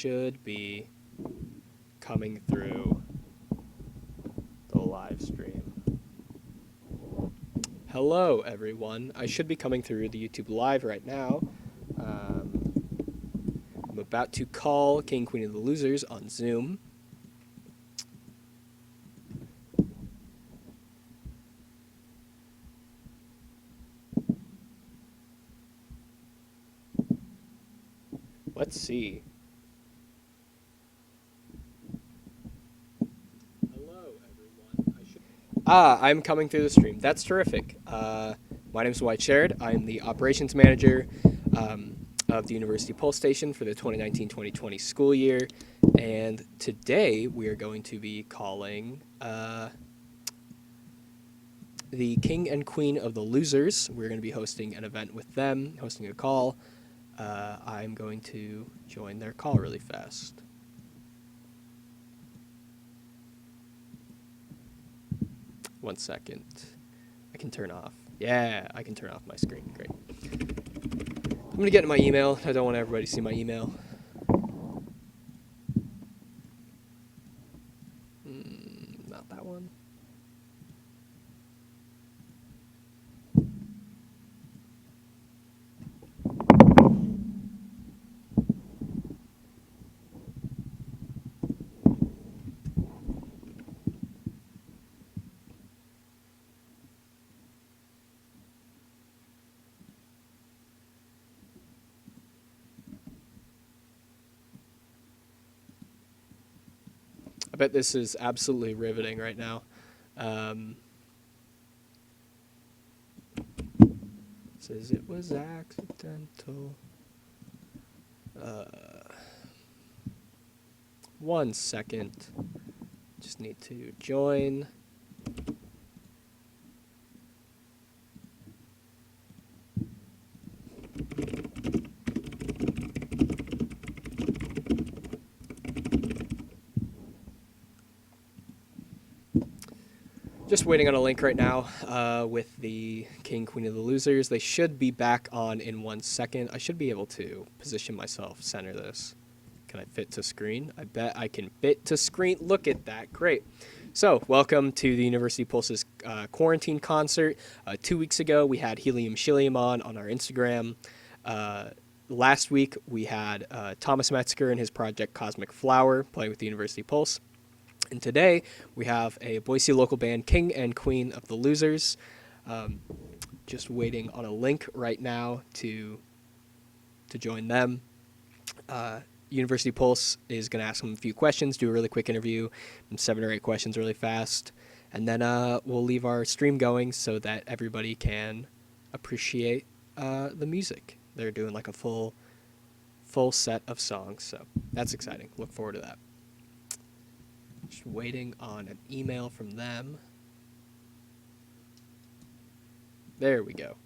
should be coming through the live stream. Hello, everyone. I should be coming through the YouTube Live right now. I'm about to call King Queen of the Losers on Zoom. Let's see. Hello, everyone. I'm coming through the stream. That's terrific. My name is White Shared. I'm the operations manager of the University Pulse Station for the 2019-2020 school year. And today we are going to be calling the King and Queen of the Losers. We're going to be hosting an event with them, hosting a call. I'm going to join their call really fast. One second. I can turn off. Yeah, I can turn off my screen. Great. I'm going to get in my email. I don't want everybody to see my email. Not that one. I bet this is absolutely riveting right now. Says it was accidental. 1 second. Just need to join. Just waiting on a link right now with the King, Queen of the Losers. They should be back on in 1 second. I should be able to position myself, center this. Can I fit to screen? I bet I can fit to screen. Look at that. Great. So welcome to the University Pulse's quarantine concert. 2 weeks ago, we had Helium Shilium on our Instagram. Last week, we had Thomas Metzger and his project Cosmic Flower playing with the University Pulse. And today, we have a Boise local band, King and Queen of the Losers. Just waiting on a link right now to join them. University Pulse is going to ask them a few questions, do a really quick interview, 7 or 8 questions really fast. And then we'll leave our stream going so that everybody can appreciate the music. They're doing like a full set of songs, so that's exciting. Look forward to that. Just waiting on an email from them. There we go.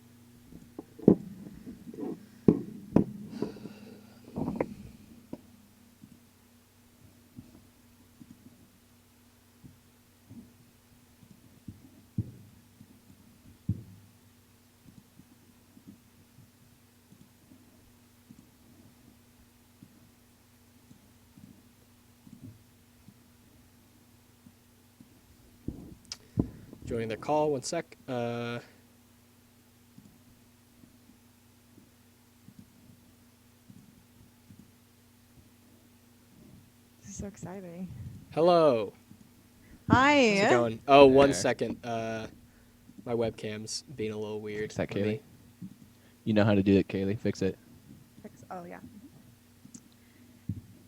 Joining their call, 1 sec. This is so exciting. Hello. Hi. How's it going? Oh, There. 1 second. My webcam's being a little weird. Fix that, Let Kaylee. me- You know how to do it, Kaylee. Fix it. Oh, yeah.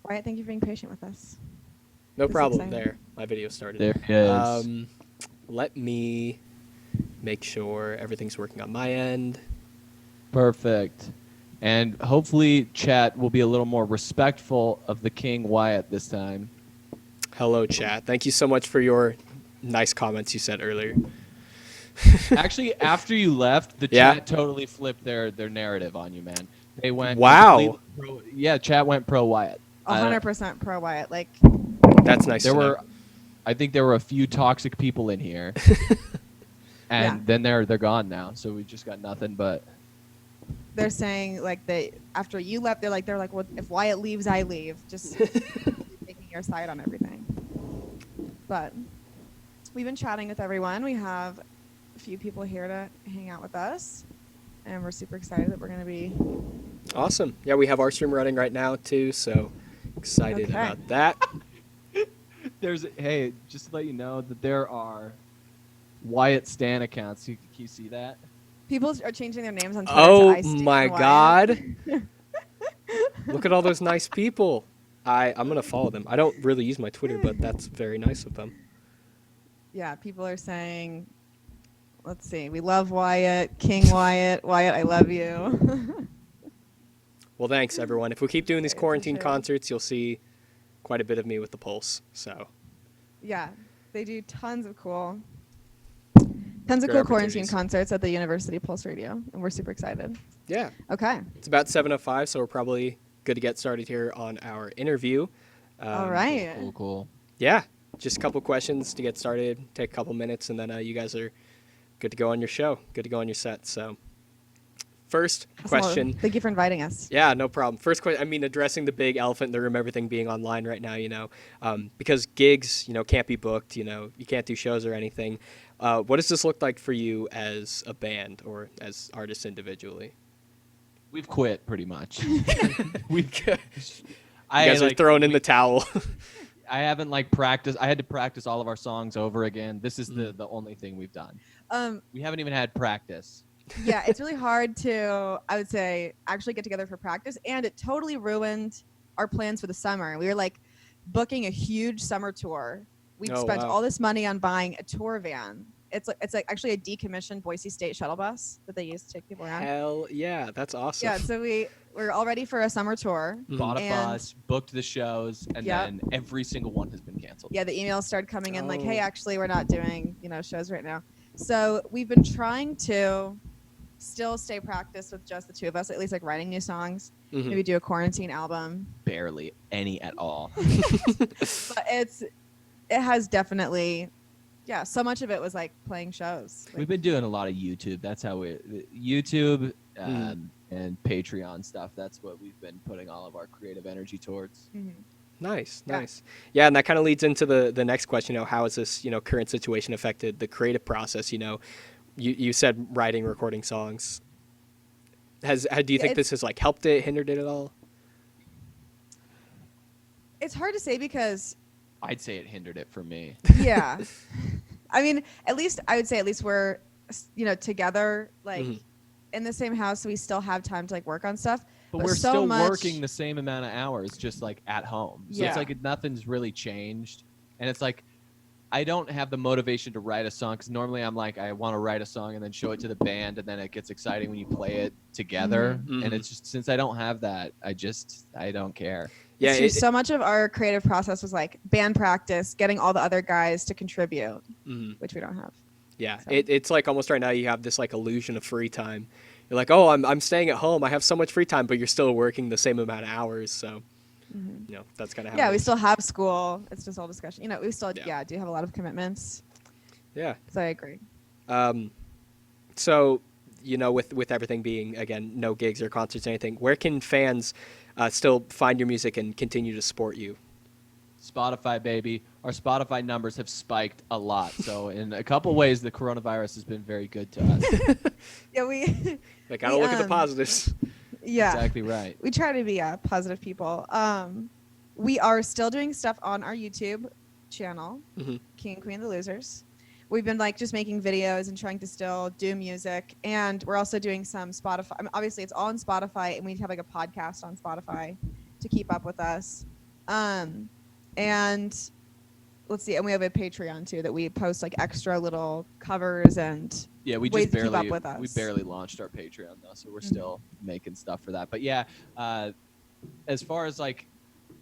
Wyatt, thank you for being patient with us. No This is problem. exciting. There. My video started. There it is. Let me make sure everything's working on my end. Perfect. And hopefully chat will be a little more respectful of the King Wyatt this time. Hello, chat. Thank you so much for your nice comments you said earlier. Actually, after you left, the Yeah? chat totally flipped their narrative on you, man. They went Wow. completely yeah, chat went pro Wyatt. 100% pro Wyatt. Like, That's nice There to know. were I think there were a few toxic people in here. And Yeah. then they're gone now, so we just got nothing but they're saying like they after you left, they're like, well, if Wyatt leaves, I leave. Just taking your side on everything. But we've been chatting with everyone. We have a few people here to hang out with us, and we're super excited that we're going to be. Awesome. Yeah, we have our stream running right now too, so excited Okay. about that. Hey, just to let you know that there are Wyatt Stan accounts. Can you see that? People are changing their names on Twitter Oh to I Stan my Wyatt. God. Look at all those nice people. I'm gonna follow them. I don't really use my Twitter, but that's very nice of them. Yeah, people are saying, let's see, we love Wyatt, King Wyatt, Wyatt, I love you. Well, thanks everyone. If we keep doing these It's a quarantine show. concerts, you'll see quite a bit of me with the pulse. So Yeah, they do tons of cool Great quarantine opportunities. concerts at the University Pulse Radio, and we're super excited. yeah, Okay. it's about 7:05, so we're probably good to get started here on our interview. All right. Cool. Yeah, just a couple questions to get started. Take a couple minutes, and then you guys are good to go on your show. Good to go on your set. So, first Awesome. question. Thank you for inviting us. Yeah, no problem. First question. I mean, addressing the big elephant in the room, everything being online right now. Because gigs, can't be booked. You can't do shows or anything. What does this look like for you as a band or as artists individually? We've quit pretty much. We've. You guys are throwing in the towel. I haven't practiced. I had to practice all of our songs over again. This is the only thing we've done. We haven't even had practice. Yeah, it's really hard to, I would say, actually get together for practice, and it totally ruined our plans for the summer. We were booking a huge summer tour. We Oh, spent wow. all this money on buying a tour van. It's actually a decommissioned Boise State shuttle bus that they use to take people around. Hell yeah, that's awesome. Yeah, so we're all ready for a summer tour. Bought a And- bus, booked the shows, and Yep. then every single one has been canceled. Yeah, the emails started coming in hey, Oh. actually, we're not doing shows right now. So we've been trying to still stay practiced with just the two of us, at least writing new songs. Mhm. Maybe do a quarantine album. Barely any at all. But it has definitely, yeah. So much of it was playing shows. We've been doing a lot of YouTube. That's how YouTube and Patreon stuff. That's what we've been putting all of our creative energy towards. Mhm. Nice, Yeah. nice. Yeah, and that kind of leads into the next question. How has this current situation affected the creative process? You said writing, recording songs. Do you think this has helped it, hindered it at all? It's hard to say because, I'd say it hindered it for me. yeah. I mean, at least we're together Mhm. in the same house, so we still have time to work on stuff. But But we're so still much- working the same amount of hours, just at home. So Yeah. it's nothing's really changed. And it's I don't have the motivation to write a song because normally I'm I want to write a song and then show it to the band, and then it gets exciting when you play it together. Mhm. And it's just since I don't have that, I don't care. Yeah, It's true. So much of our creative process was band practice, getting all the other guys to contribute, mhm. which we don't have. Yeah, So. it's almost right now you have this illusion of free time. You're oh, I'm staying at home. I have so much free time, but you're still working the same amount of hours. So, that's kind of how. Yeah, it we is. still have school. It's just all discussion. We still Yeah. do have a lot of commitments. Yeah. So I agree. So, with everything being again no gigs or concerts or anything, where can fans still find your music and continue to support you? Spotify, baby. Our Spotify numbers have spiked a lot. So in a couple ways, the coronavirus has been very good to us. Yeah, we Gotta We, look at the positives. yeah. Exactly right. We try to be positive people. We are still doing stuff on our YouTube channel, Mhm. King and Queen of the Losers. We've been just making videos and trying to still do music, and we're also doing some Spotify. I mean, obviously, it's all on Spotify, and we have a podcast on Spotify to keep up with us. And let's see, and we have a Patreon too that we post extra little covers and Yeah, we ways just to keep barely up with us. we barely launched our Patreon though, so we're Mhm. still making stuff for that. But yeah, as far as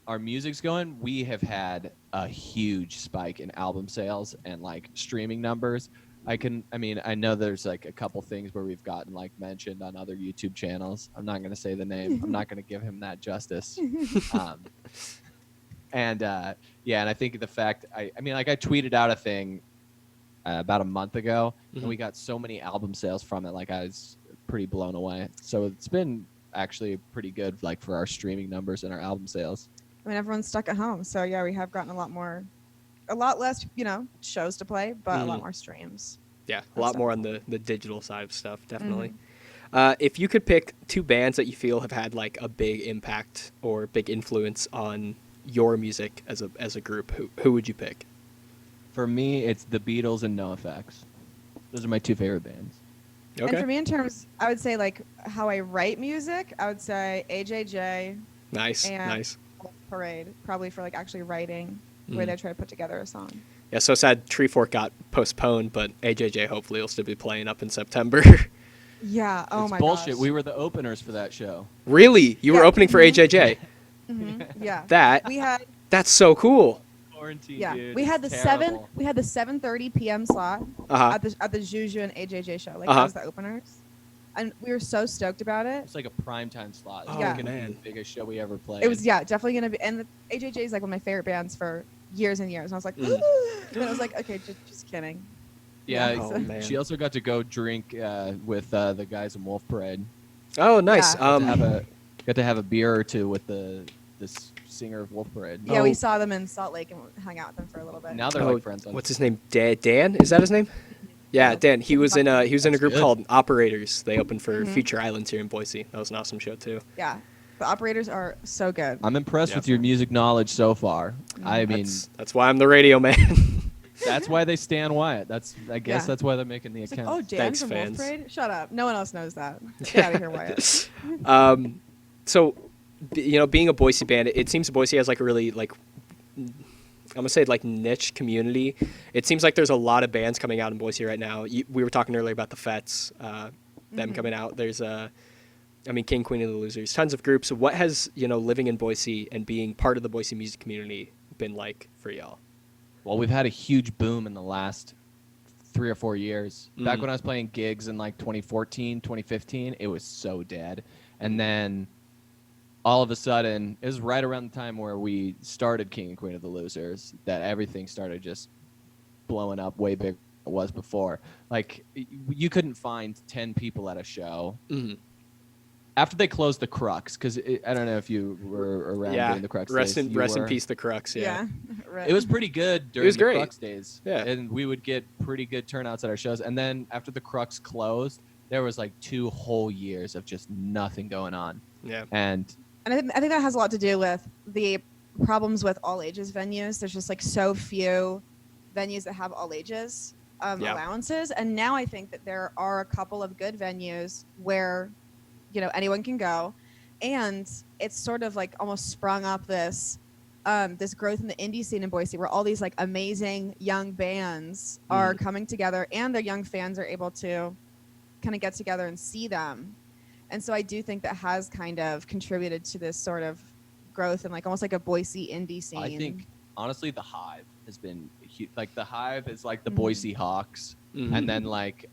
our music's going, we have had a huge spike in album sales and streaming numbers. I know there's a couple things where we've gotten mentioned on other YouTube channels. I'm not gonna say the name. I'm not gonna give him that justice. And I think the fact I tweeted out a thing about a month ago, and we got so many album sales from it. pretty blown away. So it's been actually pretty good, like for our streaming numbers and our album sales. I mean, everyone's stuck at home, so yeah, we have gotten a lot less, shows to play, but a lot more streams. Yeah, a That's lot more on definitely- the digital side of stuff, definitely. Mhm. If you could pick two bands that you feel have had like a big impact or big influence on your music as a group, who would you pick? For me, it's the Beatles and NoFX. Those are my two favorite bands. Okay. And for me, in terms, I would say like how I write music, I would say AJJ Nice, and nice. Parade, probably for like actually writing, where they try to put together a song. Yeah, so sad Treefork got postponed, but AJJ hopefully will still be playing up in September. Yeah. Oh it's my bullshit. gosh. We were the openers for that show. Really? You were Yeah. opening for AJJ? Yeah. That We had that's so cool. Quarantine, yeah. dude. We had the It's 7:30 p.m. slot Uh-huh. at the Juju and AJJ show, like Uh-huh. as the openers, and we were so stoked about it. It's like a primetime slot. It's Oh, gonna man. be the biggest show we ever played. It was definitely gonna be, and the AJJ is like one of my favorite bands for years and years. And I was like, Mhm. and I was like, okay, just kidding. Yeah, Oh, man. she also got to go drink with the guys in Wolf Parade. Oh, nice. Yeah. Got to have a beer or two with this singer of Wolf Parade. Yeah, Oh. we saw them in Salt Lake and hung out with them for a little bit. Now they're Oh, like friends. what's his name? Dan? Is that his name? Yeah, Dan. He was in a That's group good. called Operators. They opened for Mhm. Future Islands here in Boise. That was an awesome show too. Yeah, the operators are so good. I'm impressed Yeah. with your music knowledge so far. I mean, That's why I'm the radio man. that's why they Stan Wyatt. I guess Yeah. that's why they're making the It's like, account. oh, Dan Thanks, from fans. Wolf Parade? Shut up. No one else knows that. Get out of here, Wyatt. So, being a Boise band, it seems Boise has like a really like I'm gonna say like niche community. It seems like there's a lot of bands coming out in Boise right now. We were talking earlier about the Fets, them coming out. There's King, Queen, and the Losers. Tons of groups. What has living in Boise and being part of the Boise music community been like for y'all? Well, we've had a huge boom in the last 3 or 4 years. Back Mhm. when I was playing gigs in like 2014, 2015, it was so dead. And then all of a sudden, it was right around the time where we started King and Queen of the Losers that everything started just blowing up way bigger than it was before. Like, you couldn't find 10 people at a show. Mhm. After they closed the Crux, because I don't know if you were around Yeah. during the Crux Rest days. in You rest in were. peace, the Crux. Yeah. Right. It was pretty good during was the great. Crux days. Yeah. And we would get pretty good turnouts at our shows. And then after the Crux closed, there was like 2 whole years of just nothing going on. Yeah. And And I think that has a lot to do with the problems with all ages venues. There's just like so few venues that have all ages Yeah. allowances. And now I think that there are a couple of good venues where, anyone can go. And it's sort of like almost sprung up this growth in the indie scene in Boise where all these like amazing young bands are coming together and their young fans are able to kind of get together and see them. And so I do think that has kind of contributed to this sort of growth and like almost like a Boise indie scene. I think, honestly, the Hive has been huge. Like, the Hive is like the Mhm. Boise Hawks. Mhm. And then like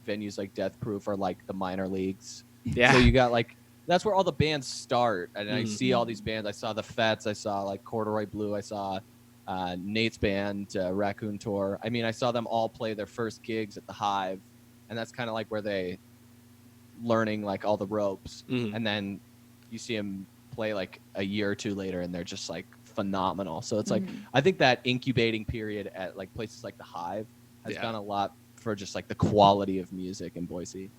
venues like Death Proof are like the minor leagues. Yeah. So you got like, that's where all the bands start. And I Mhm. see all these bands. I saw the Fets. I saw like Corduroy Blue. I saw Nate's band, Raccoon Tour. I mean, I saw them all play their first gigs at the Hive. And that's kind of like where they learning like all the ropes. Mhm. And then you see them play like a year or two later and they're just like phenomenal. So it's like, Mhm. I think that incubating period at like places like the Hive has Yeah. done a lot for just like the quality of music in Boise.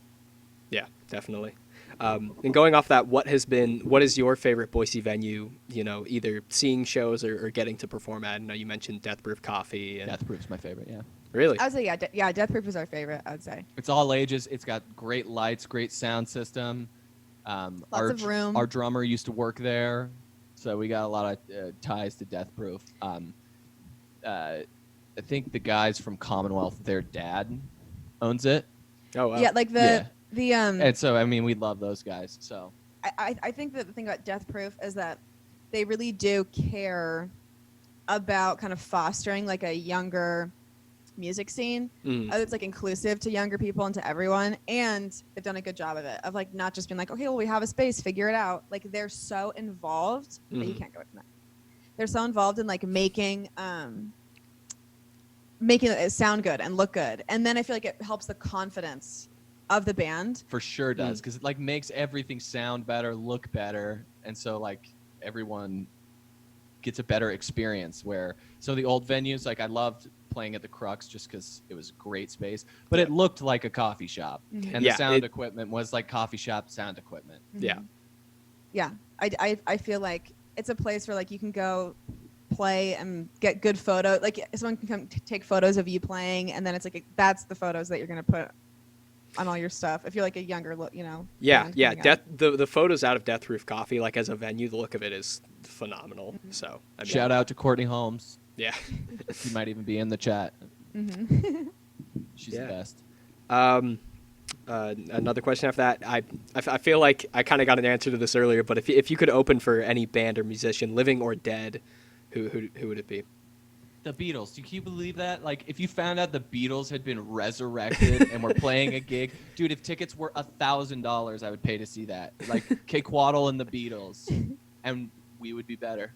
Yeah, definitely. And going off that, what is your favorite Boise venue, either seeing shows or getting to perform at? I know you mentioned Death Proof Coffee. And Death Proof's my favorite, yeah. Really? I would say, Death Proof is our favorite, I would say. It's all ages. It's got great lights, great sound system. Lots of room. Our drummer used to work there, so we got a lot of ties to Death Proof. I think the guys from Commonwealth, their dad owns it. Oh, wow. Yeah, like And so, I mean, we love those guys. So I think that the thing about Death Proof is that they really do care about kind of fostering like a younger music scene Mhm. that's like inclusive to younger people and to everyone, and they've done a good job of it, of like not just being like, okay, well, we have a space, figure it out. Like, they're so involved that you Mhm. can't go away from that. They're so involved in like making it sound good and look good, and then I feel like it helps the confidence of the band. For sure does, because it like makes everything sound better, look better, and so like everyone gets a better experience. Where some of the old venues, like I loved playing at the Crux just because it was great space, but it looked like a coffee shop, and the sound equipment was like coffee shop sound equipment. Yeah. Yeah, I feel like it's a place where like you can go play and get good photos. Like someone can come take photos of you playing, and then it's like that's the photos that you're gonna put on all your stuff. If you're like a younger, Yeah, band yeah. coming up. The photos out of Death Roof Coffee, like as a venue, the look of it is phenomenal. So I mean, Shout out to Courtney Holmes. Yeah. She might even be in the chat. She's the best. Another question after that. I feel like I kind of got an answer to this earlier, but if you could open for any band or musician, living or dead, who would it be? The Beatles. Can you believe that? Like, if you found out the Beatles had been resurrected and were playing a gig, dude, if tickets were $1,000, I would pay to see that. Like, K-Quaddle and the Beatles, and we would be better.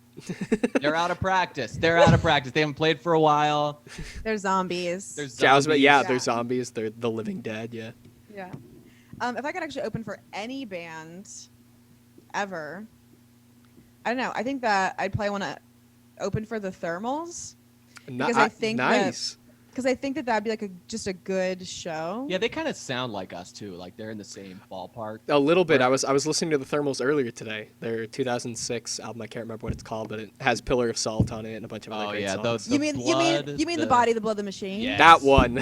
They're out of practice. They haven't played for a while. They're zombies. They're Jazz, zombies. they're zombies. They're the living dead. Yeah. Yeah. If I could actually open for any band ever, I don't know. I think that I'd probably want to open for the Thermals. Because I think nice. Because I think that that'd be like just a good show. Yeah, they kind of sound like us too. Like they're in the same ballpark. A little bit. I was listening to the Thermals earlier today. Their 2006 album. I can't remember what it's called, but it has Pillar of Salt on it and a bunch of other great songs. You mean the Body, the Blood, the Machine? Yes. That one.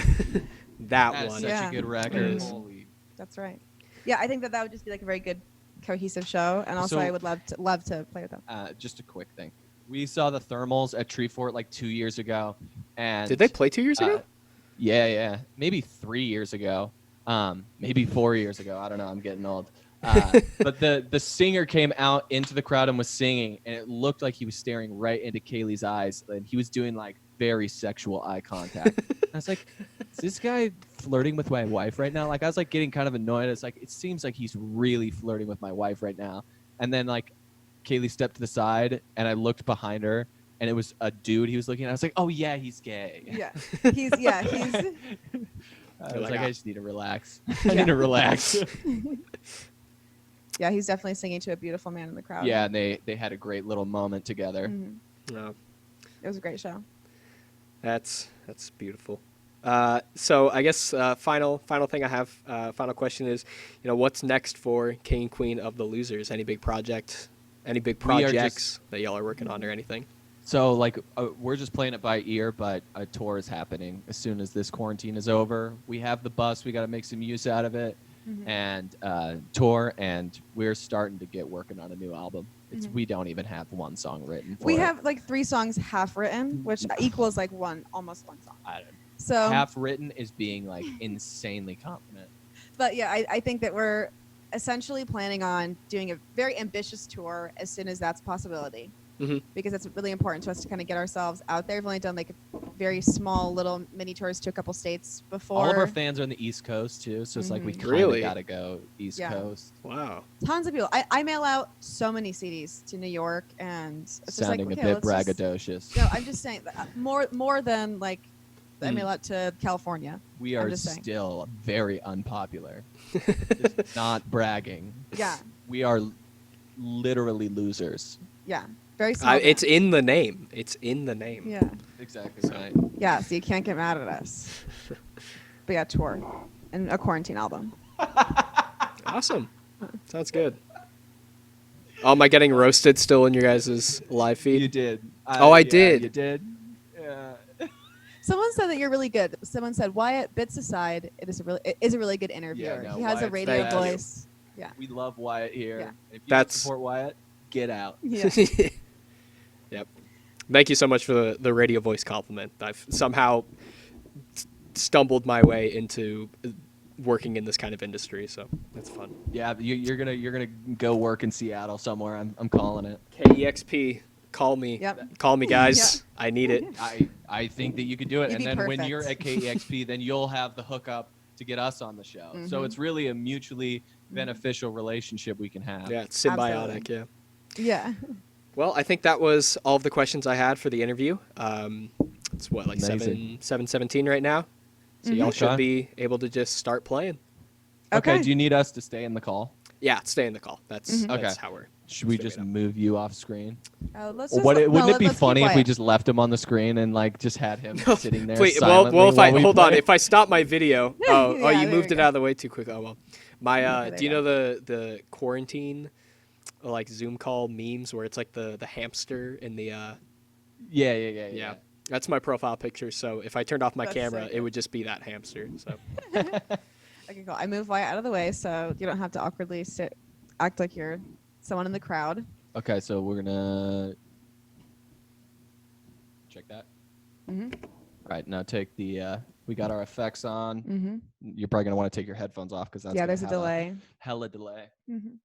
That's one. such a good record. Holy. That's right. Yeah, I think that would just be like a very good cohesive show, and also I would love to play with them. Just a quick thing. We saw the Thermals at Treefort like 2 years ago, and did they play 2 years ago? Yeah, maybe 3 years ago, maybe 4 years ago. I don't know. I'm getting old. But the singer came out into the crowd and was singing, and it looked like he was staring right into Kaylee's eyes, and he was doing like very sexual eye contact. I was like, is this guy flirting with my wife right now? Like I was like getting kind of annoyed. It's like it seems like he's really flirting with my wife right now. And then like Kaylee stepped to the side, and I looked behind her, and it was a dude he was looking at. I was like, oh yeah, he's gay. Yeah, he's. I was like, I just need to relax. I need to relax. Yeah, he's definitely singing to a beautiful man in the crowd. Yeah, and they had a great little moment together. No. It was a great show. That's beautiful. So I guess final thing I have, final question is, what's next for King and Queen of the Losers? Any big projects that y'all are working on or anything? So like we're just playing it by ear, but a tour is happening as soon as this quarantine is over. We have the bus. We got to make some use out of it and tour, and we're starting to get working on a new album. We don't even have one song written. We have like 3 songs half written, which equals like almost one song. I don't know. So half written is being like insanely confident. But yeah, I think that we're essentially planning on doing a very ambitious tour as soon as that's a possibility. Because it's really important to us to kind of get ourselves out there. We've only done like very small little mini tours to a couple states before. All of our fans are on the East Coast too, so it's like we kind of got to go East Coast. Wow. Tons of people. I mail out so many CDs to New York, and it's sounding just like, a bit braggadocious. No, I'm just saying more than like I mail out to California. We are still very unpopular. Just not bragging. Yeah. We are literally losers. Yeah. Very small. It's in the name. It's in the name. Yeah. Exactly right. Yeah, so you can't get mad at us. But yeah, tour and a quarantine album. Awesome. Sounds good. Oh, am I getting roasted still in your guys' live feed? You did. I did. You did. Yeah. Someone said that you're really good. Someone said, Wyatt, bits aside, it is a really good interviewer. Yeah, no, he has a Wyatt's radio thank you. voice. Yeah. We love Wyatt here. Yeah. If you don't support Wyatt, get out. Yeah. Yep. Thank you so much for the radio voice compliment. I've somehow stumbled my way into working in this kind of industry, so that's fun. Yeah, you're gonna go work in Seattle somewhere. I'm calling it. KEXP, call me. Yep. Call me, guys. Yep. I need it. I think that you could do it, You'd and be then when perfect. you're at KEXP, then you'll have the hookup to get us on the show. So it's really a mutually beneficial relationship we can have. Yeah, it's symbiotic. Absolutely. Yeah. Yeah. Well, I think that was all of the questions I had for the interview. It's what, like Amazing. 7:17 right now? So y'all should be able to just start playing. Okay. Do you need us to stay in the call? Yeah, stay in the call. That's Mhm. that's Okay. how we're. Should we Figure it just out. move you off screen? Let's Or just wouldn't it be let's keep funny if we quiet. just left him on the screen and like just had him sitting there Wait, silently well, if while I we hold on, play? if I stop my video, oh, Yeah, you there moved we it go. out of the way too quick. Oh well, my Okay, there do you you know the quarantine, like Zoom call memes where it's like the hamster in the Yeah. that's my profile picture. So if I turned off my That's so camera, it good. would just be that hamster. So Okay, cool. I moved Wyatt out of the way so you don't have to awkwardly act like you're someone in the crowd. Okay, so we're gonna check that. Mm-hmm. All right, now take the. We got our effects on. Mm-hmm. You're probably gonna want to take your headphones off because that's Yeah, gonna there's a have delay. hella delay. Mm-hmm.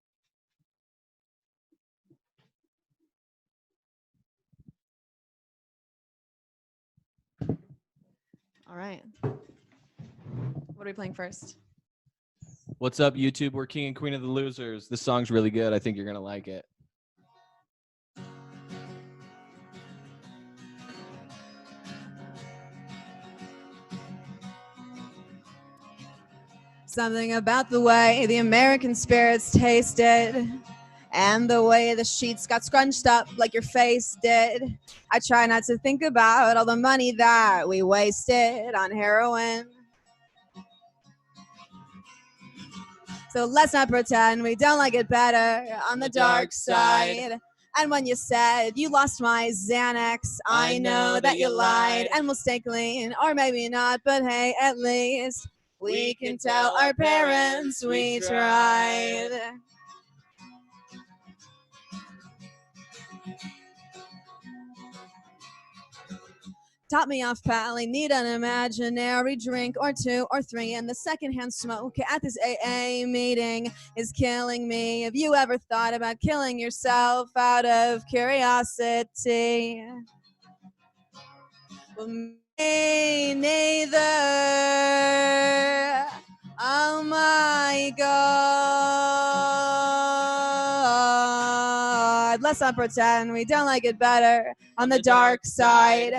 All right. What are we playing first? What's up, YouTube? We're King and Queen of the Losers. This song's really good. I think you're gonna like it. Something about the way the American spirits tasted, and the way the sheets got scrunched up like your face did. I try not to think about all the money that we wasted on heroin. So let's not pretend we don't like it better on the dark side. And when you said you lost my Xanax, I know that you lied. And we'll stay clean, or maybe not, but hey, at least we can tell our parents we tried. Top me off, pal. I need an imaginary drink or two or three. And the secondhand smoke at this AA meeting is killing me. Have you ever thought about killing yourself out of curiosity? Well, me neither. Oh my God. Let's not pretend we don't like it better on the dark side.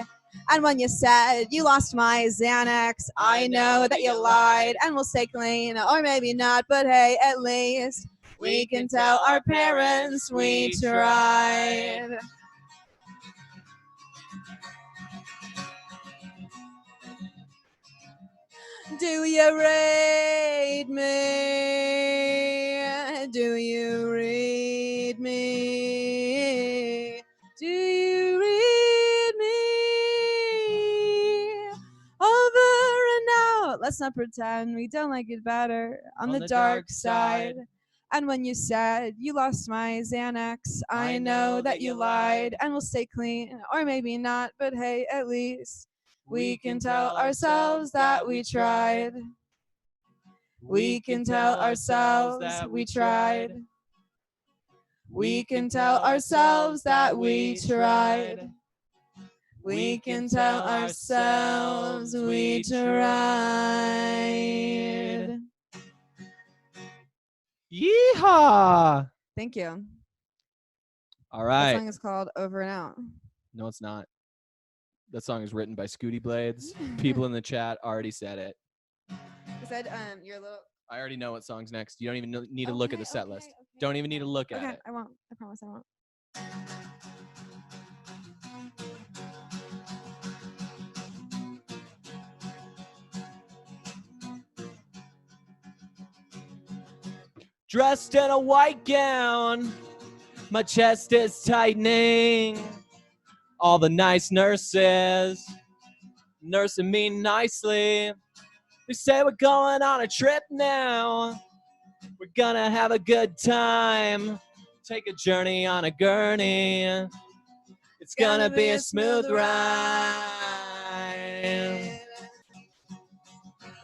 And when you said you lost my Xanax, I know that you lied. And we'll stay clean, or maybe not, but hey, at least we can tell our parents we tried. Do you read me? Do you read me? Do you read me? Over and out. Let's not pretend we don't like it better on the dark side. And when you said you lost my Xanax, I know that you lied. And we'll stay clean, or maybe not, but hey, at least we can tell ourselves that we tried. We can tell ourselves we tried. We can tell ourselves that we tried. We can tell ourselves we tried. Yeehaw! Thank you. All That right. song is called Over and Out. No, it's not. That song is written by Scooty Blades. People in the chat already said it. You said you're a little. I already know what song's next. You don't even need to look at the set list. Okay. Don't even need to look at Okay, it. I won't. I promise I won't. Dressed in a white gown, my chest is tightening. All the nice nurses nursing me nicely. They say we're going on a trip now. We're gonna have a good time. Take a journey on a gurney. It's gonna be a smooth ride.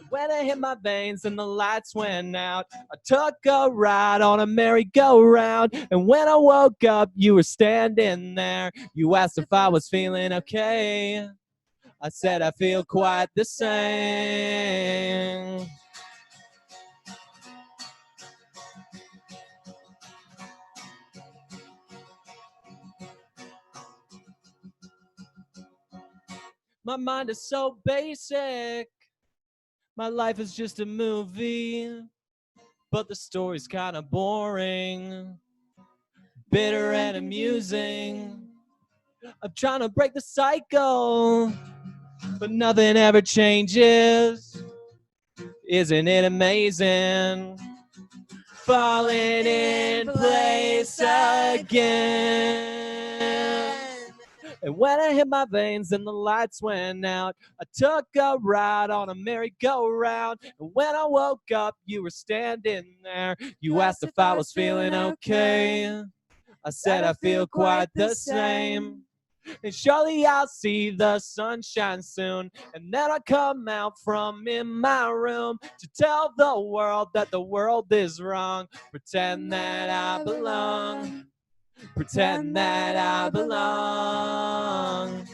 When I hit my veins and the lights went out, I took a ride on a merry-go-round. And when I woke up, you were standing there. You asked if I was feeling okay. I said I feel quite the same. My mind is so basic. My life is just a movie. but the story's kind of boring, bitter and amusing. I'm trying to break the cycle, but nothing ever changes. Isn't it amazing? Falling in place again. And when I hit my veins and the lights went out, I took a ride on a merry-go-round. And when I woke up, you were standing there. You asked if I was feeling okay. I said I feel quite the same. And surely I'll see the sunshine soon. And then I come out from in my room to tell the world that the world is wrong. Pretend that I belong. Pretend that I belong.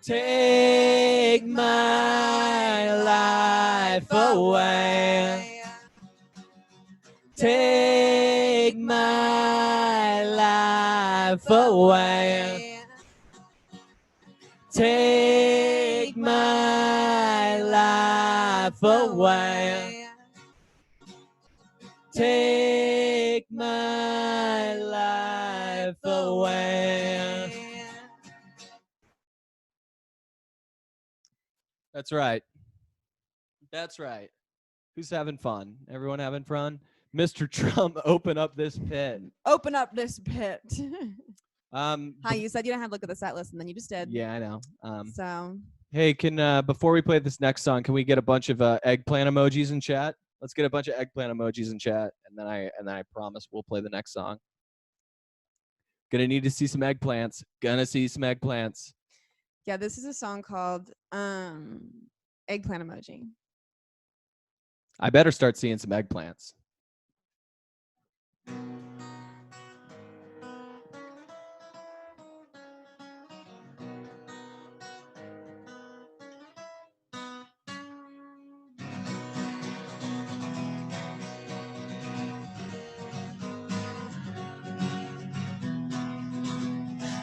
Take my life away. Take my life away. Take my life away. Take my life away. That's right. That's right. Who's having fun? Everyone having fun? Mr. Trump, open up this pit. Open up this pit. Um, Hi, you said you don't have to look at the set list, and then you just did. yeah, I know. So Hey, can before we play this next song, can we get a bunch of eggplant emojis in chat? Let's get a bunch of eggplant emojis in chat, and then I promise we'll play the next song. Gonna need to see some eggplants. Gonna see some eggplants. yeah, this is a song called Eggplant Emoji. I better start seeing some eggplants.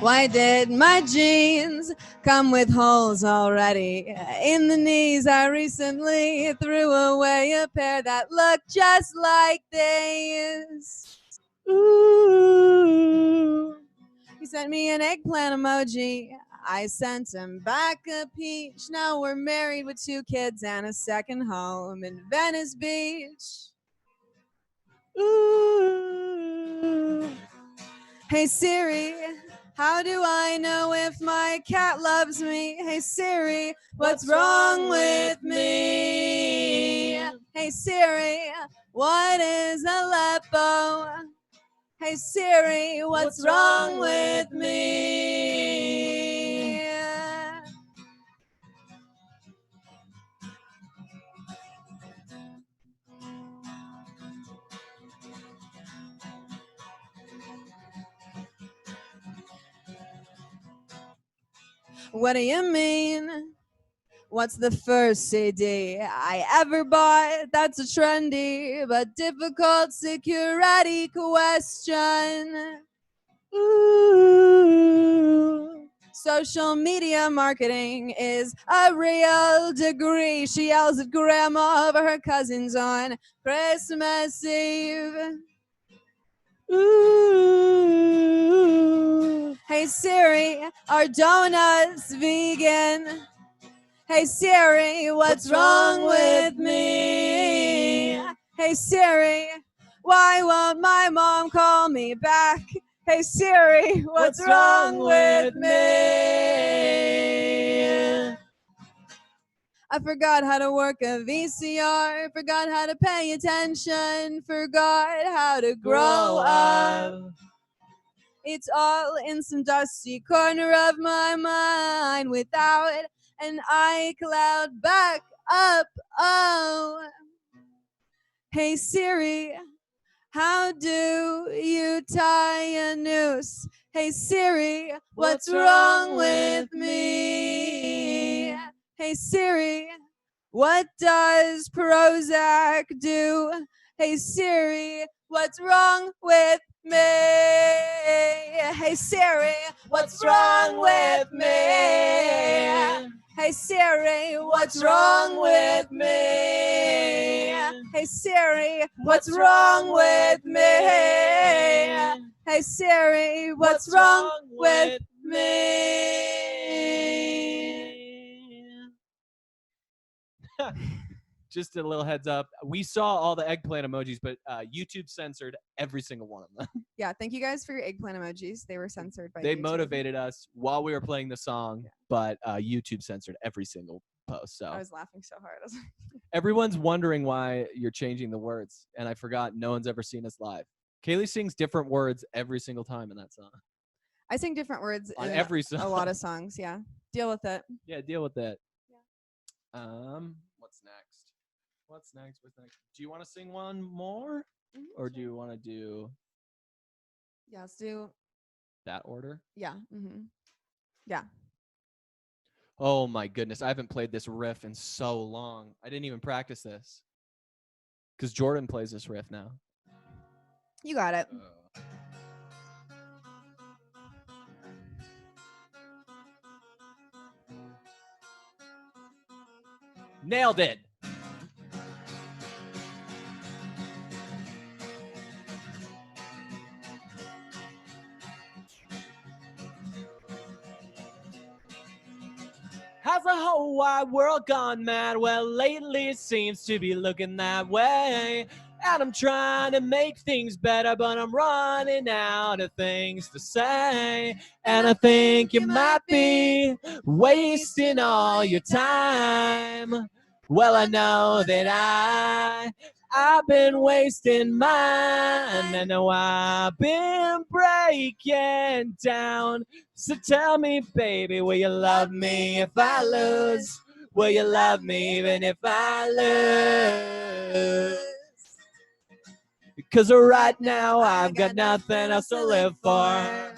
Why did my jeans come with holes already in the knees? I recently threw away a pair that looked just like these. Ooh. He sent me an eggplant emoji. I sent him back a peach. Now we're married with 2 kids and a second home in Venice Beach. Ooh. Hey Siri, how do I know if my cat loves me? Hey Siri, what's wrong with me? Hey Siri, what is Aleppo? Hey Siri, what's wrong with me? What do you mean? What's the first CD I ever bought? That's a trendy but difficult security question. Ooh. Social media marketing is a real degree. She yells at grandma over her cousins on Christmas Eve. Ooh. Hey Siri, are donuts vegan? Hey Siri, what's wrong with me? Hey Siri, why won't my mom call me back? Hey Siri, what's wrong with me? I forgot how to work a VCR, forgot how to pay attention, forgot how to grow up. It's all in some dusty corner of my mind without an iCloud back up. Oh, hey Siri, How do you tie a noose? Hey Siri, what's wrong with me? Hey Siri, what does Prozac do? Hey Siri, what's wrong with me? Hey Siri, what's wrong with me? Hey Siri, what's wrong with me? Hey Siri, what's wrong with me? Hey Siri, what's wrong with me? Just a little heads up. We saw all the eggplant emojis, but YouTube censored every single one of them. Yeah, thank you guys for your eggplant emojis. They were censored by They YouTube. motivated us while we were playing the song, but YouTube censored every single post. So I was laughing so hard. I was like, everyone's wondering why you're changing the words, and I forgot no one's ever seen us live. Kaylee sings different words every single time in that song. I sing different words On in every song. a lot of songs. Yeah, deal with it. Yeah, deal with that. Yeah. What's next? What's next? Do you want to sing one more, or do you want to do Yeah, let's do. that order? Yeah. Yeah. Oh my goodness, I haven't played this riff in so long. I didn't even practice this because Jordan plays this riff now. You got it. Nailed it. Has the whole wide world gone mad? Well, lately it seems to be looking that way. And I'm trying to make things better, but I'm running out of things to say. And I think you might be wasting all your time. Well, I know that I've been wasting mine. I know I've been breaking down. So tell me, baby, will you love me if I lose? Will you love me even if I lose? Because right now I've got nothing else to live for.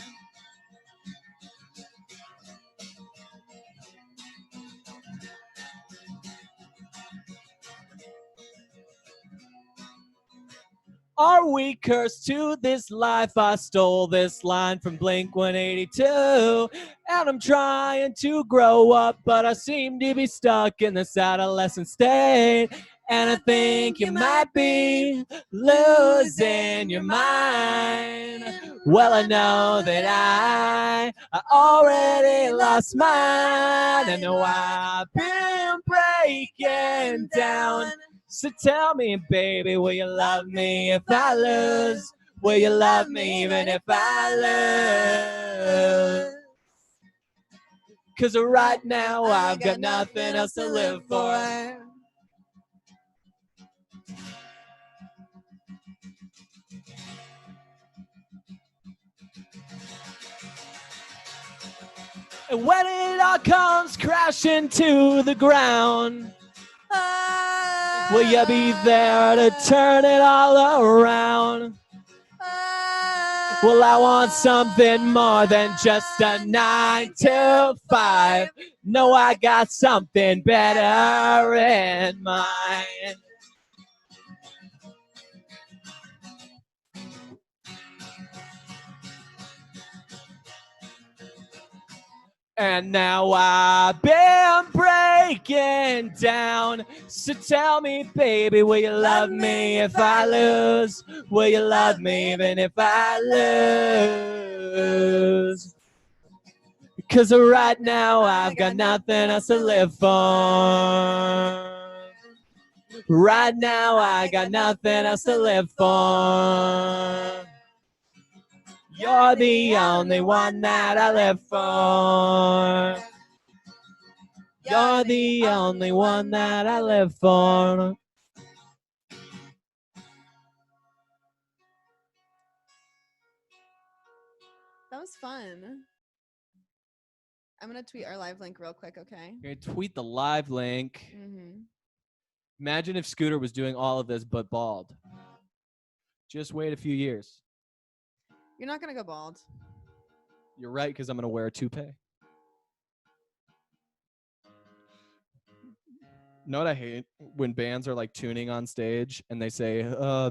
Are we cursed to this life? I stole this line from Blink-182. And I'm trying to grow up, but I seem to be stuck in this adolescent state. And I think you might be losing your mind. Well, I know that I already lost mine. I know I've been breaking down. So tell me, baby, will you love me if I lose? Will you love me even if I lose? Because right now I've got nothing else to live for. And when it all comes crashing to the ground, will you be there to turn it all around? Well, I want something more than just a 9 to 5. No, I got something better in mind. And now I've been breaking down. So tell me, baby, will you love me if I lose? Will you love me even if I lose? Because right now I've got nothing else to live for. Right now I got nothing else to live for. You're the only one that I live for. You're the only one that I live for. That was fun. I'm gonna tweet our live link real quick, okay? You're gonna tweet the live link. Mm-hmm. Imagine if Scooter was doing all of this but bald. Just wait a few years. You're not gonna go bald. You're right, because I'm going to wear a toupee. Know what I hate? When bands are like tuning on stage and they say,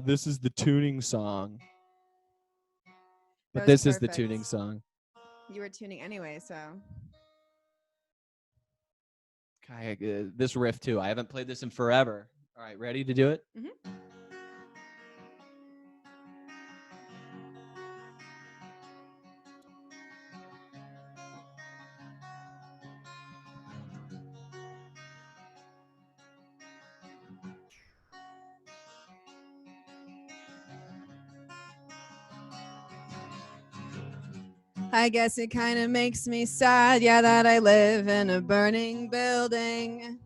this is the tuning song. But That was this is the perfect. tuning song. You were tuning anyway, so. This riff too. I haven't played this in forever. All right, ready to do it? Mm-hmm. I guess it kind of makes me sad, yeah, that I live in a burning building.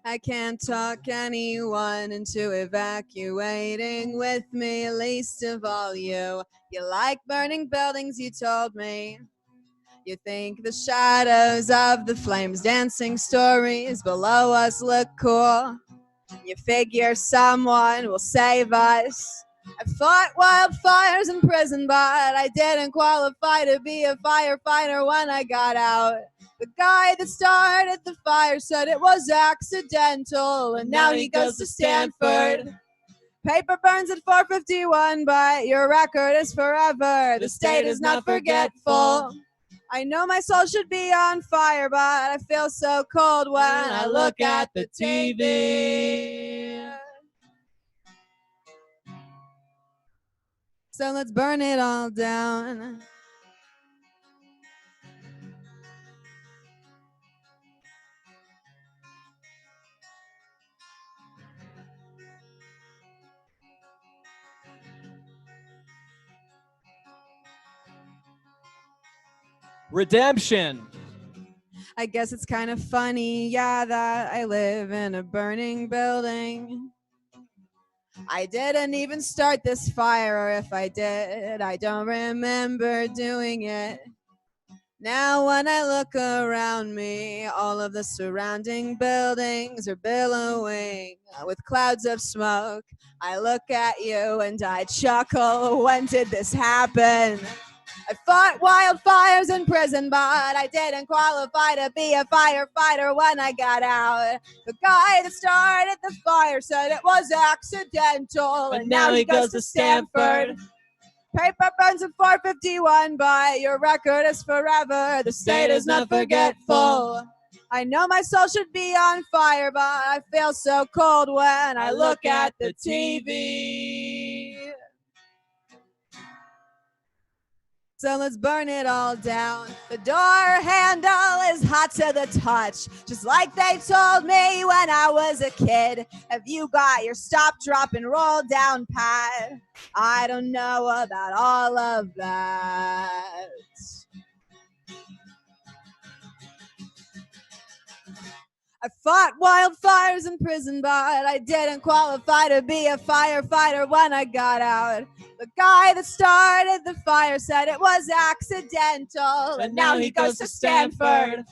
I can't talk anyone into evacuating with me, least of all you. You like burning buildings, you told me. You think the shadows of the flames dancing stories below us look cool. You figure someone will save us. I fought wildfires in prison, but I didn't qualify to be a firefighter when I got out. The guy that started the fire said it was accidental, and now he goes to Stanford. Paper burns at 4:51, but your record is forever. The state is not forgetful. I know my soul should be on fire, but I feel so cold when I look at the TV. So let's burn it all down. Redemption. I guess it's kind of funny, yeah, that I live in a burning building. I didn't even start this fire, or if I did, I don't remember doing it. Now when I look around me, all of the surrounding buildings are billowing with clouds of smoke. I look at you and I chuckle, when did this happen? I fought wildfires in prison, but I didn't qualify to be a firefighter when I got out. The guy that started the fire said it was accidental, and now he goes to Stanford. Paper burns at 4:51, but your record is forever. The state is not forgetful. I know my soul should be on fire, but I feel so cold when I look at the TV. So let's burn it all down. The door handle is hot to the touch, just like they told me when I was a kid. Have you got your stop, drop, and roll down pat? I don't know about all of that. I fought wildfires in prison, but I didn't qualify to be a firefighter when I got out. The guy that started the fire said it was accidental, and now he goes to Stanford.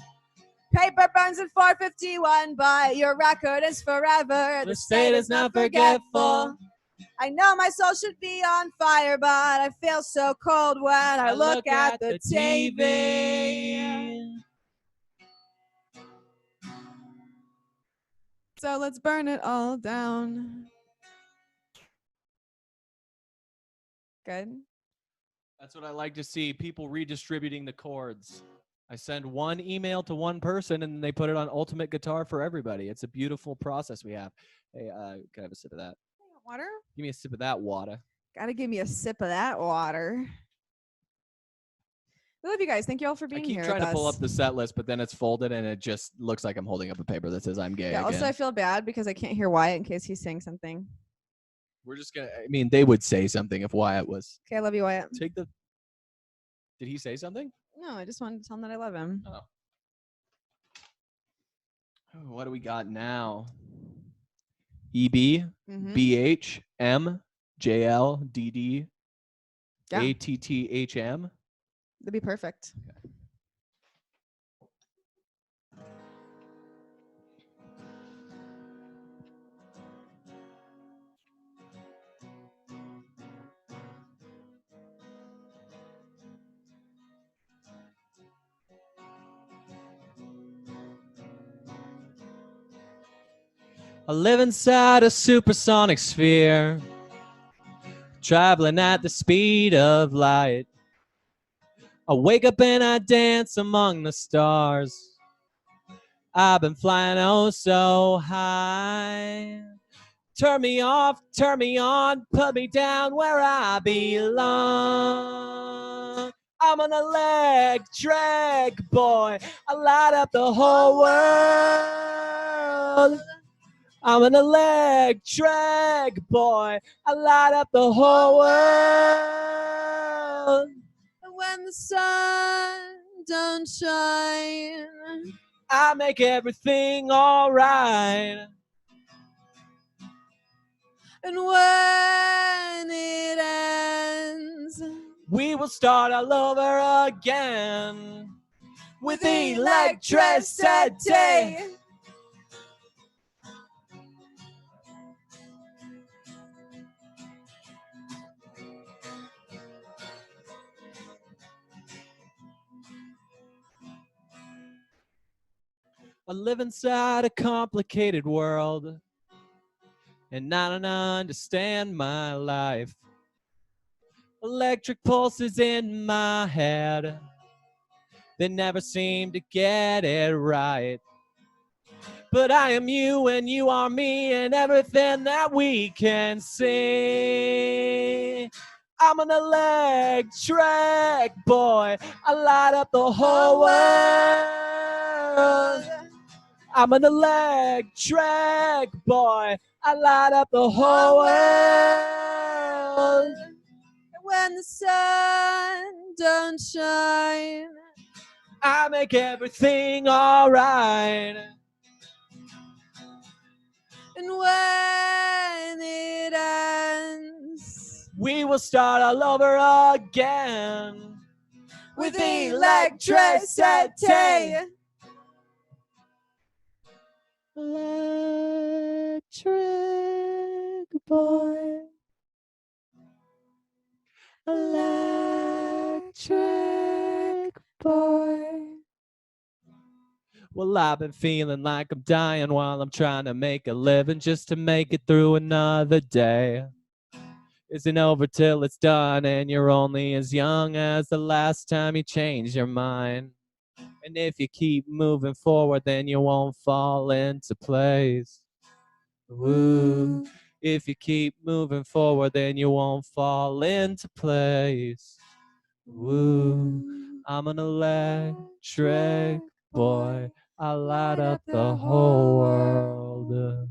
Paper burns at 4:51, but your record is forever. The state is not forgetful. I know my soul should be on fire, but I feel so cold when I look at the TV. So let's burn it all down. Good. That's what I like to see. People redistributing the chords. I send one email to one person and they put it on Ultimate Guitar for everybody. It's a beautiful process we have. Hey, can I have a sip of that? Water? Give me a sip of that water. Gotta give me a sip of that water. We love you guys. Thank you all for being here. I keep trying to pull us. up the set list, but then it's folded and it just looks like I'm holding up a paper that says I'm gay. Yeah, also again. I feel bad because I can't hear Wyatt in case he's saying something. We're just gonna. I mean, they would say something if Wyatt was. Okay, I love you, Wyatt. Take the. Did he say something? No, I just wanted to tell him that I love him. Oh. What do we got now? EB, BH, M, JL, DD, Yeah. ATTHM. That'd be perfect. Okay. I live inside a supersonic sphere, traveling at the speed of light. I wake up and I dance among the stars. I've been flying oh so high. Turn me off, turn me on, put me down where I belong. I'm an electric boy. I light up the whole world. I'm an electric boy. I light up the whole world. When the sun don't shine, I make everything alright. and when it ends, We will start all over again with electricity. 'I live inside a complicated world, and I don't understand my life. Electric pulses in my head, they never seem to get it right. But I am you and you are me and everything that we can see. I'm an electric boy. I light up the whole world. I'm an electric boy. I light up the whole world. when the sun don't shine, I make everything alright. and when it ends, We will start all over again with electricity. Electric boy. Electric boy. Well, I've been feeling like I'm dying while I'm trying to make a living just to make it through another day. Isn't over till it's done, and you're only as young as the last time you changed your mind. And if you keep moving forward, then you won't fall into place. Woo. If you keep moving forward, then you won't fall into place. Woo. I'm an electric boy. I light up the whole world.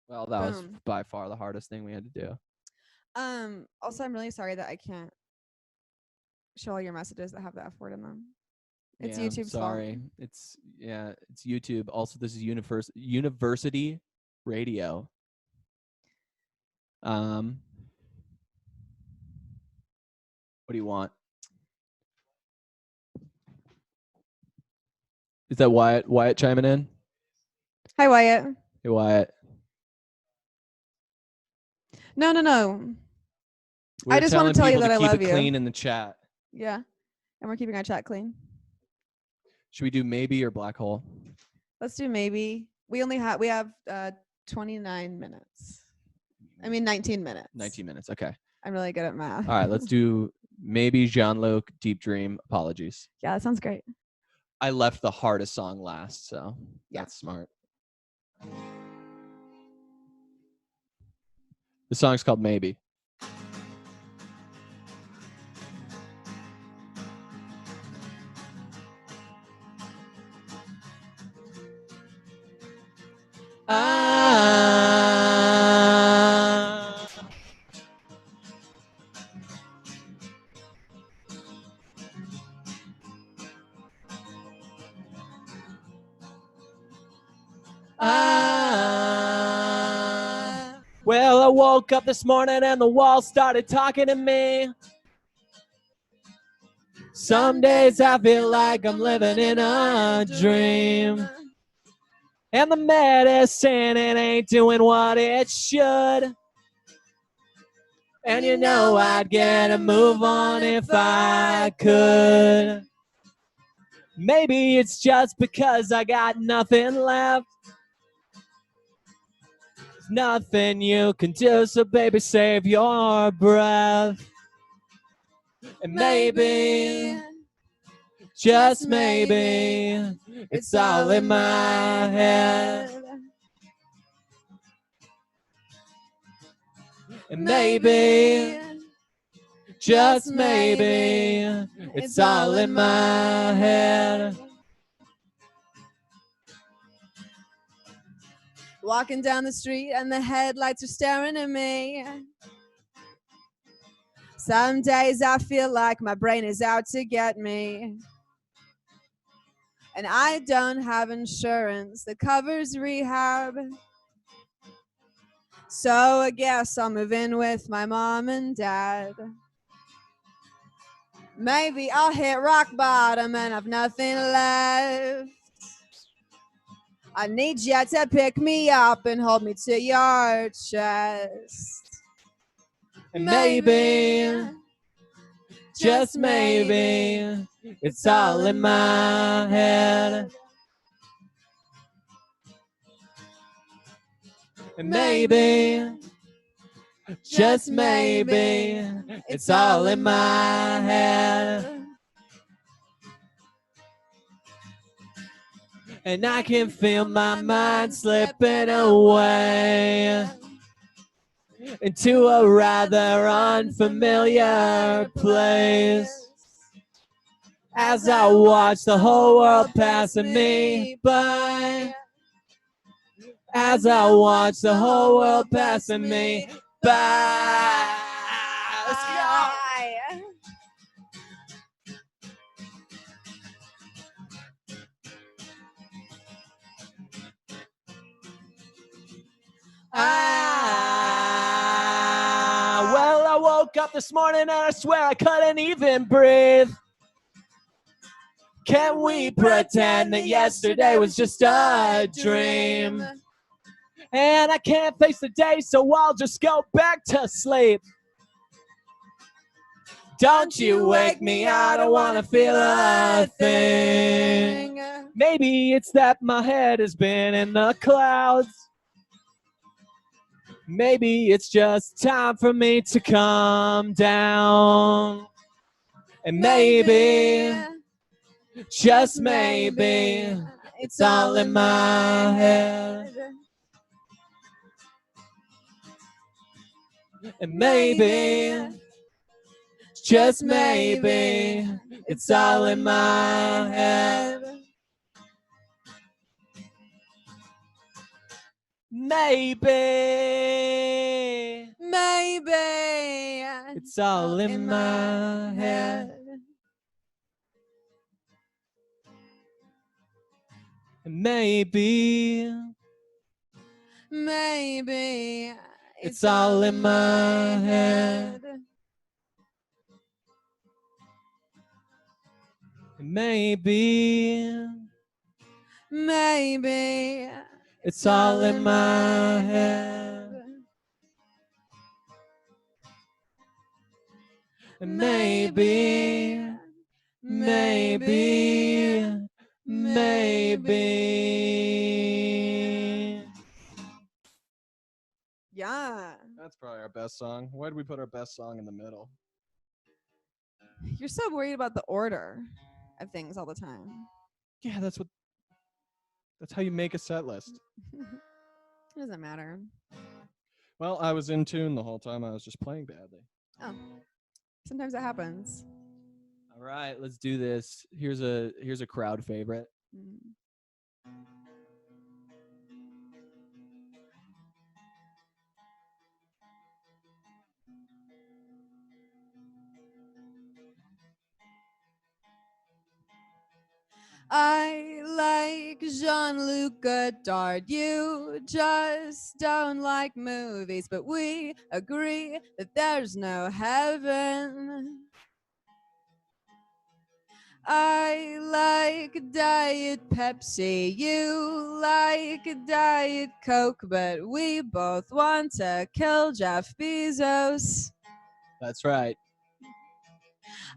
Well, that was Boom. by far the hardest thing we had to do. Also, I'm really sorry that I can't show all your messages that have the F word in them. It's Yeah, YouTube's fault. sorry. It's YouTube. Also, this is university radio. What do you want? Is that Wyatt? Wyatt chiming in? Hi, Wyatt. Hey, Wyatt. No. We I were just wanna telling tell you people that to I keep love it you. clean in the chat. Yeah. And we're keeping our chat clean. Should we do maybe or black hole? Let's do maybe. We have 29 minutes. I mean 19 minutes. 19 minutes. Okay. I'm really good at math. All right. Let's do maybe Jean-Luc Deep Dream. Apologies. Yeah, that sounds great. I left the hardest song last, so Yeah. that's smart. The song's called Maybe. Well, I woke up this morning and the walls started talking to me. Some days I feel like I'm living in a dream. And the medicine, it ain't doing what it should. And you know I'd get a move on if I could. Maybe it's just because I got nothing left. There's nothing you can do, so baby, save your breath. And maybe, just maybe, it's all in my head. And maybe, just maybe, it's all in my head. Walking down the street and the headlights are staring at me. Some days I feel like my brain is out to get me. And I don't have insurance that covers rehab. So I guess I'll move in with my mom and dad. Maybe I'll hit rock bottom and have nothing left. I need you to pick me up and hold me to your chest. And maybe, just maybe, it's all in my head. And maybe, just maybe, it's all in my head. And I can feel my mind slipping away into a rather unfamiliar place. As I watch the whole world passing me by. As I watch the whole world passing me by. Let's go. Well, I woke up this morning and I swear I couldn't even breathe. Can we pretend that yesterday was just a dream? And I can't face the day, so I'll just go back to sleep. Don't you wake me, I don't wanna feel a thing. Maybe it's that my head has been in the clouds. Maybe it's just time for me to calm down. And maybe, just maybe, it's all in my head. And maybe, just maybe, it's all in my head. Maybe, it's all in my head. Maybe, it's all in my head. Maybe, it's all in my head. Maybe, maybe. Yeah. That's probably our best song. Why did we put our best song in the middle? You're so worried about the order of things all the time. Yeah, that's how you make a set list. It doesn't matter. Well, I was in tune the whole time. I was just playing badly. Oh, sometimes it happens. All right, let's do this. Here's a crowd favorite. Mm. I like Jean-Luc Godard. You just don't like movies, but we agree that there's no heaven. I like Diet Pepsi. You like Diet Coke, but we both want to kill Jeff Bezos. That's right.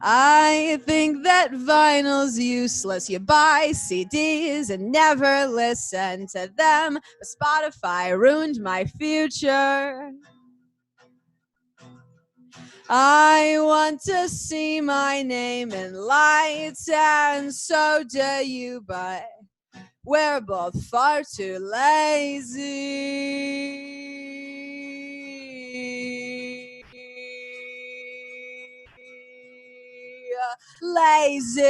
I think that vinyl's useless. You buy CDs and never listen to them. But Spotify ruined my future. I want to see my name in lights, and so do you, but we're both far too lazy. Lazy.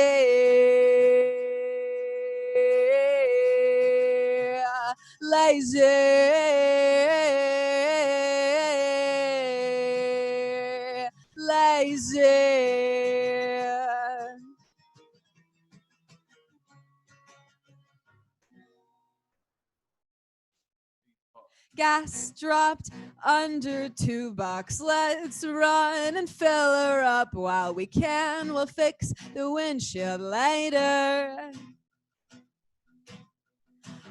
Lazy. Gas dropped under $2. Let's run and fill her up while we can. We'll fix the windshield later.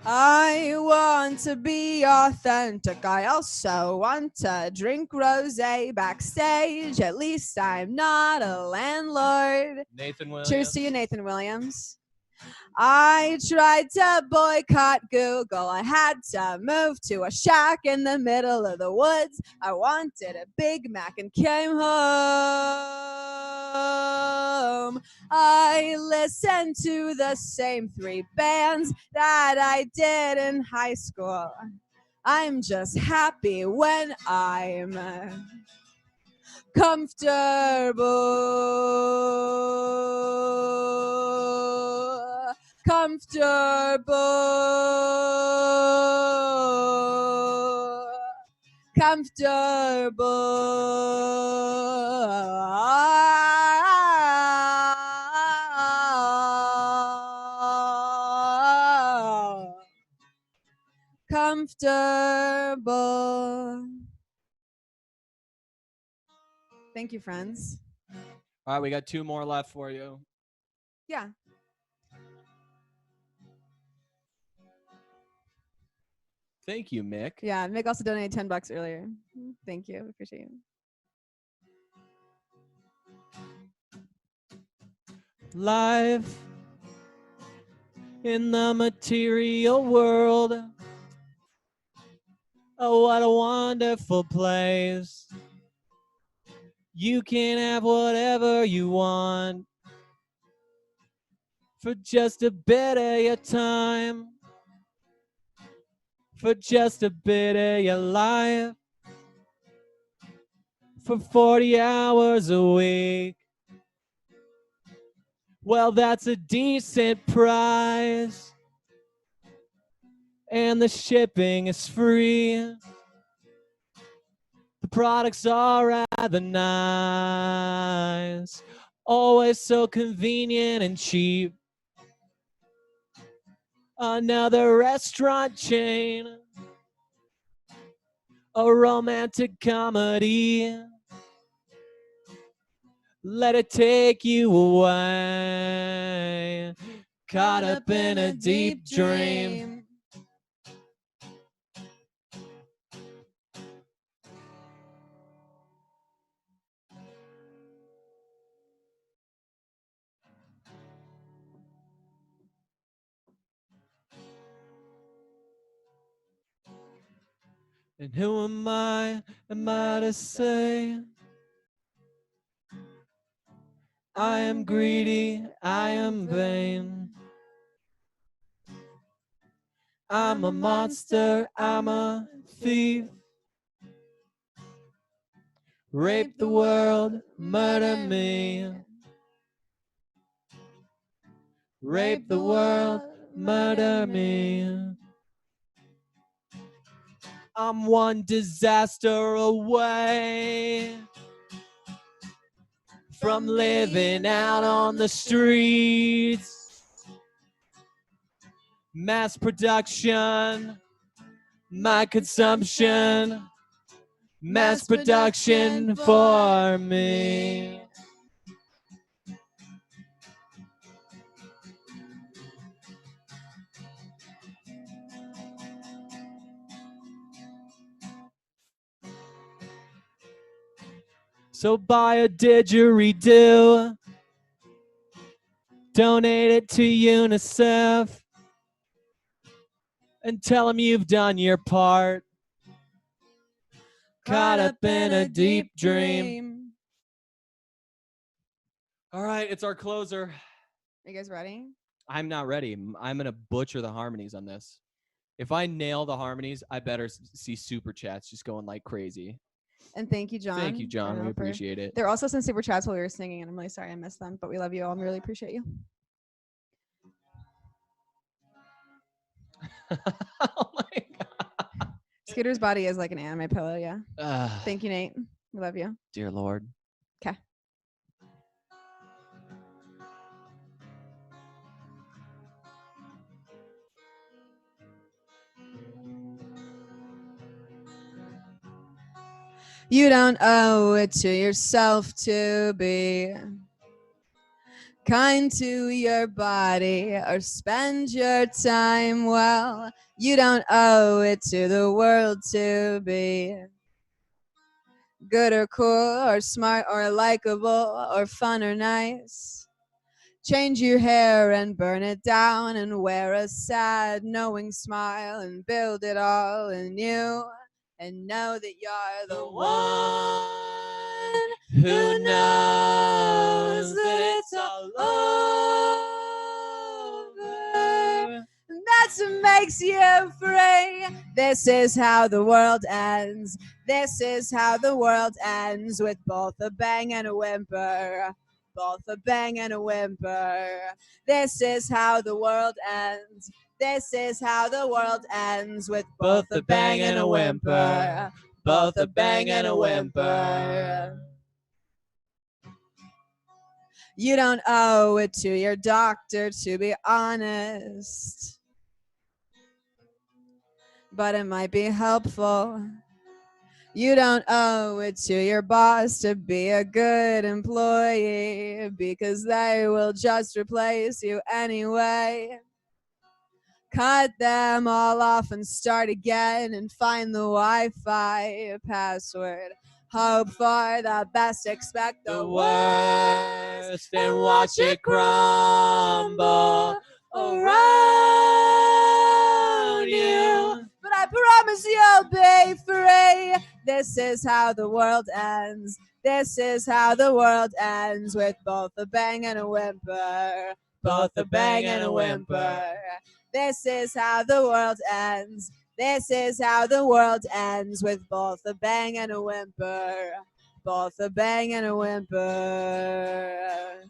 I want to be authentic. I also want to drink rosé backstage. At least I'm not a landlord. Nathan Williams. Cheers to you, Nathan Williams. I tried to boycott Google. I had to move to a shack in the middle of the woods. I wanted a Big Mac and came home. I listened to the same 3 bands that I did in high school. I'm just happy when I'm comfortable. Comfortable. Thank you, friends. All right, we got 2 more left for you. Yeah. Thank you, Mick. Yeah, Mick also donated $10 earlier. Thank you. Appreciate you. Life in the material world. Oh, what a wonderful place. You can have whatever you want for just a bit of your time, for just a bit of your life, for 40 hours a week. Well, that's a decent price, and the shipping is free. The products are rather nice, always so convenient and cheap. Another restaurant chain, a romantic comedy. Let it take you away, caught up in a deep dream. And who am I to say? I am greedy, I am vain. I'm a monster, I'm a thief. Rape the world, murder me. Rape the world, murder me. I'm one disaster away from living out on the streets. Mass production, my consumption. Mass production for me. So buy a didgeridoo. Donate it to UNICEF. And tell them you've done your part. Caught up in a deep dream. All right, it's our closer. Are you guys ready? I'm not ready. I'm going to butcher the harmonies on this. If I nail the harmonies, I better see super chats just going like crazy. And thank you, John. Thank you, John. We for- appreciate it. There were also some super chats while we were singing, and I'm really sorry I missed them, but we love you all and we really appreciate you. Oh my God. Scooter's body is like an anime pillow, yeah. Ah, Thank you, Nate. We love you. dear Lord. 'Kay. You don't owe it to yourself to be kind to your body or spend your time well. You don't owe it to the world to be good or cool or smart or likable or fun or nice. Change your hair and burn it down and wear a sad knowing smile and build it all anew and know that you're the one who knows that it's all over. And that's what makes you free. This is how the world ends. This is how the world ends, with both a bang and a whimper. Both a bang and a whimper. This is how the world ends. This is how the world ends, with both a bang and a whimper. Both a bang and a whimper. You don't owe it to your doctor to be honest, but it might be helpful. You don't owe it to your boss to be a good employee, because they will just replace you anyway. Cut them all off and start again and find the Wi-Fi password. Hope for the best, expect the worst, and watch it crumble around you. But I promise you'll be free. This is how the world ends. This is how the world ends, with both a bang and a whimper. Both a bang and a whimper. This is how the world ends. This is how the world ends, with both a bang and a whimper. Both a bang and a whimper.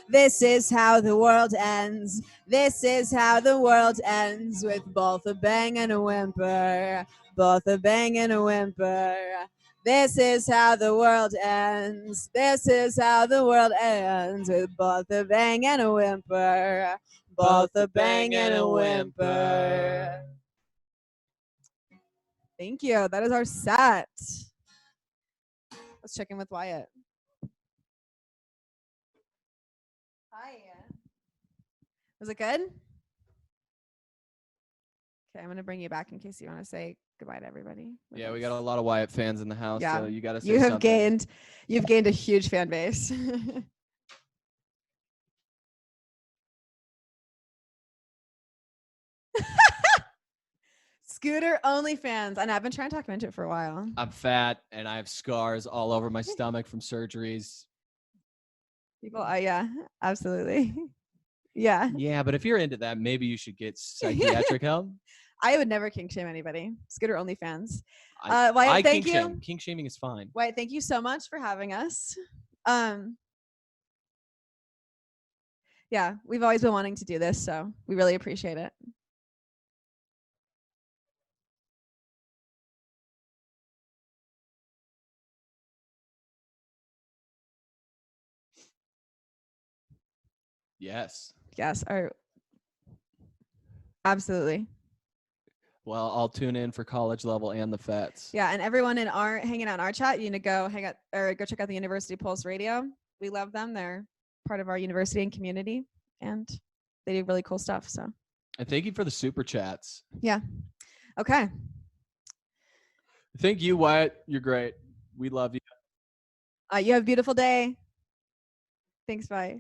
This is how the world ends. This is how the world ends, with both a bang and a whimper. Both a bang and a whimper. This is how the world ends. This is how the world ends, with both a bang and a whimper. Both a bang and a whimper. Thank you. That is our set. Let's check in with Wyatt. Hi. Was it good? Okay, I'm gonna bring you back in case you want to say goodbye to everybody. Yeah, we got a lot of Wyatt fans in the house, Yeah. so you got to say You have something. you've gained a huge fan base. Scooter OnlyFans, and I've been trying to talk him into it for a while. I'm fat and I have scars all over my stomach from surgeries. People, yeah, absolutely. Yeah. Yeah, but if you're into that, maybe you should get psychiatric help. I would never kink shame anybody. Scooter OnlyFans. I Wyatt, thank kink you. shame. Kink shaming is fine. Wyatt, thank you so much for having us. Yeah, we've always been wanting to do this, so we really appreciate it. Yes. Yes, absolutely. Well, I'll tune in for college level and the Fets. Yeah, and everyone in our hanging out in our chat, you need to go hang out or go check out the University Pulse Radio. We love them. They're part of our university and community, and they do really cool stuff. So, And thank you for the super chats. yeah. Okay. Thank you, Wyatt. You're great. We love you. You have a beautiful day. Thanks. Bye.